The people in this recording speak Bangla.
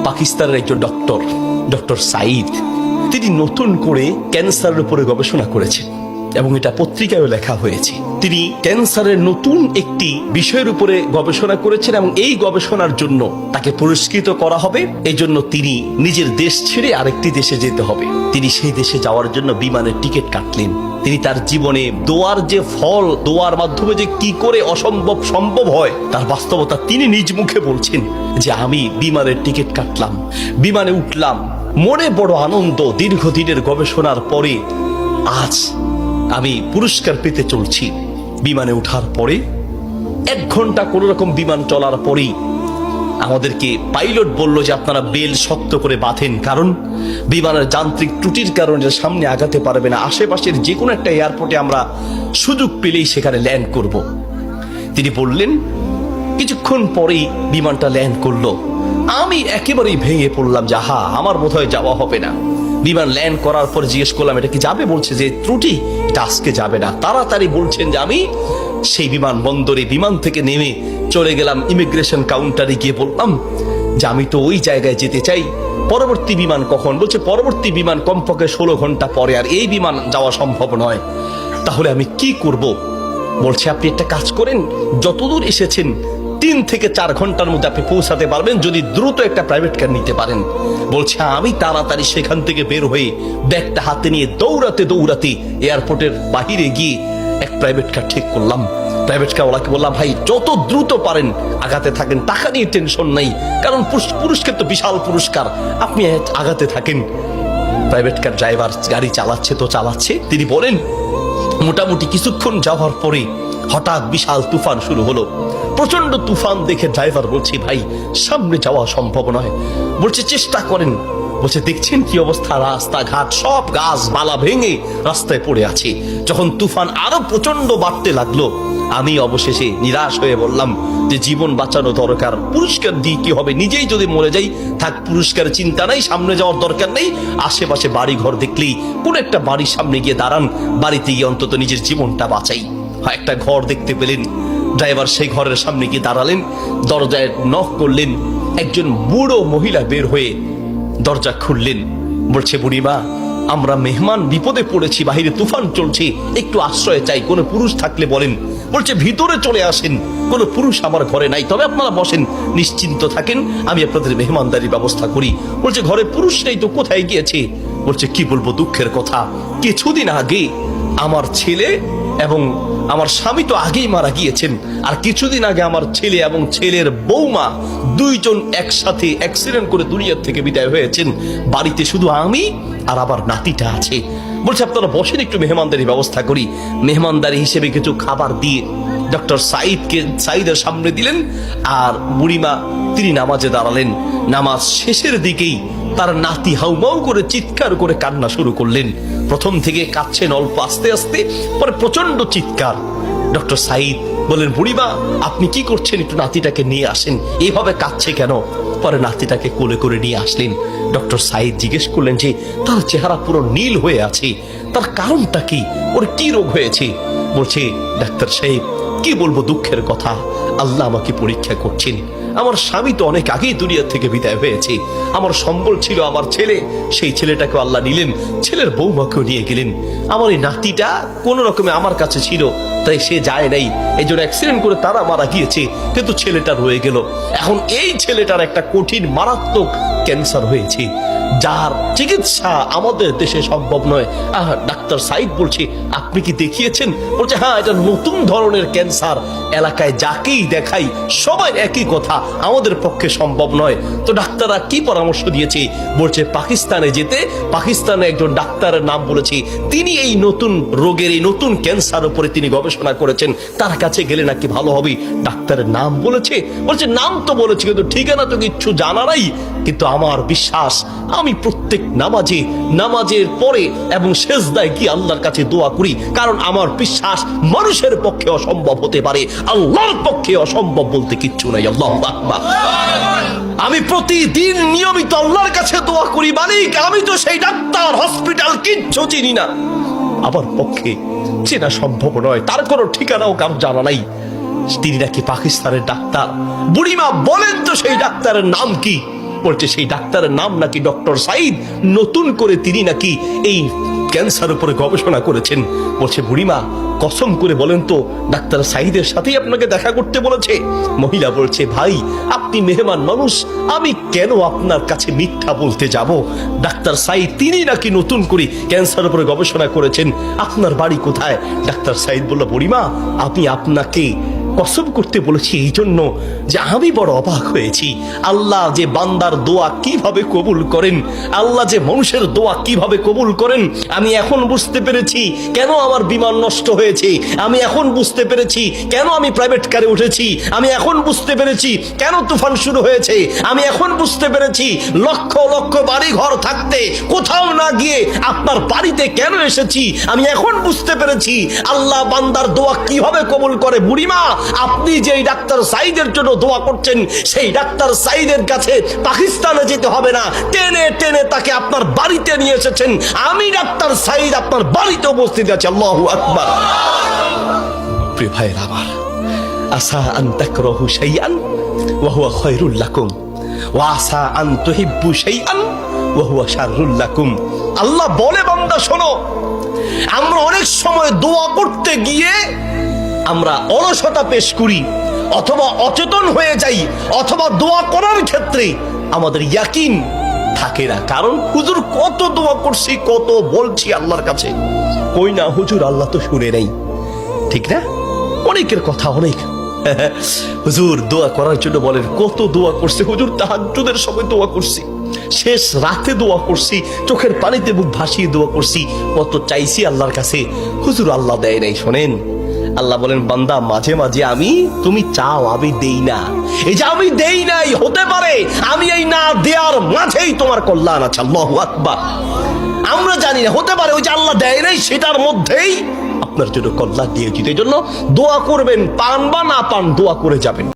পাকিস্তানের একজন ডক্টর সাইদ, তিনি নতুন করে ক্যান্সারের উপরে গবেষণা করেছেন এবং এটা পত্রিকায়ও লেখা হয়েছে। তিনি ক্যান্সারের নতুন একটি বিষয়ের উপরে গবেষণা করেছেন এবং এই গবেষণার জন্য তাকে পুরস্কৃত করা হবে। এই জন্য তিনি নিজের দেশ ছেড়ে আরেকটি দেশে যেতে হবে। তিনি সেই দেশে যাওয়ার জন্য বিমানের টিকিট কাটলেন। তিনি তার জীবনে দোয়ার যে ফল, দোয়ার মাধ্যমে যে কি করে অসম্ভব সম্ভব হয় তার বাস্তবতা তিনি নিজ মুখে বলছেন যে আমি বিমানের টিকিট কাটলাম, বিমানে উঠলাম, মনে বড় আনন্দ। দীর্ঘদিনের গবেষণার পরে আজ আমি পুরস্কার পেতে চলছি। বিমানে ওঠার পরে 1 ঘন্টা কোন রকম বিমান চলার পরেই আমাদেরকে পাইলট বলল যে আপনারা বেল শক্ত করে বাঁধেন, কারণ বিমানের যান্ত্রিক ত্রুটির কারণে সামনে আগাতে পারবে না। আশেপাশের যে কোনো একটা এয়ারপোর্টে আমরা সুযোগ পেলেই সেখানে ল্যান্ড করব। তিনি বললেন। কিছুক্ষণ পরেই বিমানটা ল্যান্ড করলো। আমি একেবারেই ভেঙে পড়লাম যে আহা, আমার বোধহয় যাওয়া হবে না। বিমান ল্যান্ড করার পর জিজ্ঞেস করলাম এটা কি যাবে? বলছে যে ত্রুটি, এটা আজকে যাবে না। তাড়াতাড়ি বলছেন যে আমি সেই বিমান বন্দরে বিমান থেকে নেমে চলে গেলাম ইমিগ্রেশন কাউন্টারে, গিয়ে বললাম যে আমি তো ওই জায়গায় যেতে চাই, পরবর্তী বিমান কখন? বলছে পরবর্তী বিমান কমপক্ষে 16 ঘন্টা পরে, আর এই বিমান যাওয়া সম্ভব নয়। তাহলে আমি কি করব? বলছে আপনি একটা কাজ করেন, যতদূর এসেছেন 3 থেকে 4 ঘন্টার মধ্যে আপনি পৌঁছাতে পারবেন যদি দ্রুত একটা প্রাইভেট কার নিতে পারেন। বলছে আমি তাড়াতাড়ি সেখান থেকে বের হয়ে ব্যাগটা হাতে নিয়ে দৌড়াতে দৌড়াতে এয়ারপোর্টের বাহিরে গিয়ে এক প্রাইভেট কার ঠিক করলাম। প্রাইভেট কার ওলাকে বললাম ভাই যত দ্রুত পারেন আগাতে থাকেন, টাকা নিয়ে টেনশন নাই, কারণ পুরস্কার তো বিশাল পুরস্কার, আপনি আগাতে থাকেন। প্রাইভেট কার ড্রাইভার গাড়ি চালাচ্ছে তো চালাচ্ছে। তিনি বলেন মোটামুটি কিছুক্ষণ যাওয়ার পরে হঠাৎ বিশাল তুফান শুরু হলো। প্রচন্ড তুফান দেখে ড্রাইভার বলছে ভাই সামনে যাওয়া সম্ভব নয়। বলছে চেষ্টা করেন। বলছে দেখছেন কি অবস্থা, রাস্তাঘাট সব গাছ মালা ভেঙে রাস্তায় পড়ে আছে। যখন তুফান আরো প্রচন্ড বাড়তে লাগলো আমি অবশেষে নিরাশ হয়ে বললাম যে জীবন বাঁচানো দরকার, পুরস্কার দিয়ে কি হবে, নিজেই যদি মরে যাই থাক, পুরস্কার চিন্তা নাই, সামনে যাওয়ার দরকার নেই। আশেপাশে বাড়ি ঘর দেখলেই কোন একটা বাড়ির সামনে গিয়ে দাঁড়ান, বাড়িতে গিয়ে অন্তত নিজের জীবনটা বাঁচাই। একটা ঘর দেখতে পেলেন, ড্রাইভার সেই ঘরের সামনে গিয়ে দাঁড়ালেন, দরজায় নক করলেন। একজন বুড়ো মহিলা বের হয়ে দরজা খুললেন। বলছে বুড়িমা আমরা মেহমান বিপদে পড়েছি, বাহিরে তুফান চলছে, একটু আশ্রয় চাই, কোনো পুরুষ থাকলে বলেন। বলছে ভিতরে চলে আসেন, কোনো পুরুষ আমার ঘরে নাই, তবে আপনারা বসেন, নিশ্চিন্ত থাকেন, আমি আপনাদের মেহমানদারির ব্যবস্থা করি। বলছে ঘরে পুরুষ নেই তো, কোথায় গিয়েছে? বলছে কি বলবো দুঃখের কথা, কিছুদিন আগে আমার ছেলে এবং আমার স্বামী তো আগেই মারা গিয়েছেন, আর কিছুদিন আগে আমার ছেলে এবং ছেলের বৌমা দুইজন একসাথে অ্যাক্সিডেন্ট করে দুনিয়ার থেকে বিদায় হয়েছেন। বাড়িতে শুধু আমি আর আবার নাতিটা আছে। বলছে আপনারা বসেন, একটু মেহমানদারি ব্যবস্থা করি। মেহমানদারি হিসেবে কিছু খাবার দিয়ে ডক্টর সাইদের সামনে দিলেন, আর বুড়িমা তিনি নামাজে দাঁড়ালেন। নামাজ শেষের দিকেই তার নাতি হাউমাউ করে চিৎকার করে কান্না শুরু করলেন। প্রথম থেকে কাঁদছেন অল্প আস্তে আস্তে, পরে প্রচন্ড চিৎকার। ডক্টর সাইদ বলেন বুড়িমা আপনি কি করছেন, একটু নাতিটাকে নিয়ে আসেন, এইভাবে কাঁদছে কেন? পরে নাতিটাকে কোলে করে নিয়ে আসলেন। ডক্টর সাইদ জিজ্ঞেস করলেন যে তার চেহারা পুরো নীল হয়ে আছে, তার কারণটা কি, ওর কি রোগ হয়েছে? বলছে ডাক্তার সাহেব কি বলবো দুঃখের কথা, আল্লাহ আমাকে পরীক্ষা করছেন। আমার স্বামী তো অনেক আগেই দুনিয়া থেকে বিদায় হয়েছে, আমার সম্বল ছিল আমার ছেলে, সেই ছেলেটাকে আল্লাহ নিলেন, ছেলের বৌমাকেও নিয়ে গেলেন। আমার এই নাতিটা কোন রকমে আমার কাছে ছিল, তাই সে যায় নাই, এই জন্য অ্যাক্সিডেন্ট করে তারা মারা গিয়েছে, কিন্তু ছেলেটা রয়ে গেল। এখন এই ছেলেটার একটা কঠিন মারাত্মক ক্যান্সার হয়েছে, যার চিকিৎসা আমাদের দেশে সম্ভব নয়। ডাক্তার সাইদ বলছে আপনি কি দেখিয়েছেন? বলছে হ্যাঁ, এটা নতুন ধরনের ক্যান্সার, এলাকায় যাকেই দেখাই সবাই একই কথা, আমাদের পক্ষে সম্ভব নয়। তো ডাক্তাররা কি পরামর্শ দিয়েছে? বলছে পাকিস্তানে যেতে। পাকিস্তানে একজন ডাক্তারের নাম বলেছে, তিনি এই নতুন রোগের, এই নতুন ক্যান্সার উপরে তিনি গবেষণা করেছেন, তার কাছে গেলে নাকি ভালো হবে। ডাক্তারের নাম বলেছে, বলছে নাম তো বলেছে কিন্তু ঠিকানা তো কিচ্ছু জানা নাই। কিন্তু আমার বিশ্বাস, আমি প্রত্যেক নামাজের পরে এবং সেজদায় গিয়ে আল্লাহর কাছে দোয়া করি, কারণ আমার বিশ্বাস মানুষের পক্ষে অসম্ভব হতে পারে, আল্লাহর পক্ষে অসম্ভব বলতে কিচ্ছু নাই। আল্লাহু আকবার। আমি প্রতিদিন নিয়মিত আল্লাহর কাছে দোয়া করি, মালিক আমি তো সেই ডাক্তার হসপিটাল কিচ্ছু চিনি না, আমার পক্ষে চেনা সম্ভব নয়, তার কোনো ঠিকানাও কারো জানা নাই। তিনি নাকি পাকিস্তানের ডাক্তার। বুড়িমা বলেন তো সেই ডাক্তারের নাম কি? বলছে সেই ডাক্তারের নাম নাকি ডক্টর সাইদ, নতুন করে তিনি নাকি এই ক্যান্সার উপরে গবেষণা করেছেন। বলছে বুড়িমা কসম করে বলেন তো ডাক্তার সাইদের সাথেই আপনাকে দেখা করতে বলেছে? মহিলা বলছে ভাই আপনি মেহমান মানুষ, আমি কেন আপনার কাছে মিথ্যা বলতে যাব? ডাক্তার সাইদ তিনি নাকি নতুন করে ক্যান্সার উপরে গবেষণা করেছেন, আপনার বাড়ি কোথায়? ডাক্তার সাইদ বলল বুড়িমা আমি আপনাকে কসম করতে বলেছি এই জন্য যে আমি বড় অবাক হয়েছি, আল্লাহ যে বান্দার দোয়া কিভাবে কবুল করেন, আল্লাহ যে মানুষের দোয়া কিভাবে কবুল করেন, আমি এখন বুঝতে পেরেছি কেন আমার বিমান নষ্ট হয়েছে, আমি এখন বুঝতে পেরেছি কেন আমি প্রাইভেট কারে উঠেছি, আমি এখন বুঝতে পেরেছি কেন তুফান শুরু হয়েছে, আমি এখন বুঝতে পেরেছি লক্ষ লক্ষ বাড়ি ঘর থাকতে কোথাও না গিয়ে আপনার বাড়িতে কেন এসেছি, আমি এখন বুঝতে পেরেছি আল্লাহ বান্দার দোয়া কিভাবে কবুল করে। বুড়িমা আপনি যেই ডাক্তার সাইদের জন্য দোয়া করছেন সেই ডাক্তার সাইদের কাছে পাকিস্তানে যেতে হবে না, টেনে টেনে তাকে আপনার বাড়িতে নিয়ে এসেছেন, আমি ডাক্তার সাইদ আপনার বাড়িতে উপস্থিত আছি। আল্লাহু আকবার। প্রিয় ভাইয়ের আমার, আসা আন তাকরাহু শাইআন ওয়া হুয়া খায়রুল লাকুম ওয়া আসা আন তুহিব্বু শাইআন ওয়া হুয়া শাররুল লাকুম। আল্লাহ বলে বান্দা শোনো, আমরা অনেক সময় দোয়া করতে গিয়ে আমরা অলসতা পেশ করি, অথবা অচেতন হয়ে যাই, অথবা দোয়া করার ক্ষেত্রে আমাদের ইয়াকিন থাকে না। কারণ হুজুর কত দোয়া করছি, কত বলছি আল্লাহর কাছে, কই না হুজুর আল্লাহ তো শুনে নেই, ঠিক না? অনেকের কথা অনেক হুজুর দোয়া করার জন্য বলেন, কত দোয়া করছে হুজুর, তাহাজ্জুদের সময় দোয়া করছি, শেষ রাতে দোয়া করছি, চোখের পানিতে বুক ভাসিয়ে দোয়া করছি, কত চাইছি আল্লাহর কাছে, হুজুর আল্লাহ দেয় নাই। শোনেন আল্লাহ বলেন বান্দা মাঝে মাঝে আমি তুমি চাও আমি দেই না, এই যে আমি দেই নাই হতে পারে আমি এই না দেওয়ার মাঝেই তোমার কল্যাণ আছে। আল্লাহু আকবার। আমরা জানি না, হতে পারে ওই যে আল্লাহ দেয় নাই সেটার মধ্যেই আপনার জন্য কল্যাণ দিয়েছি। এই জন্য দোয়া করবেন, পান বা না পান দোয়া করে যাবেন।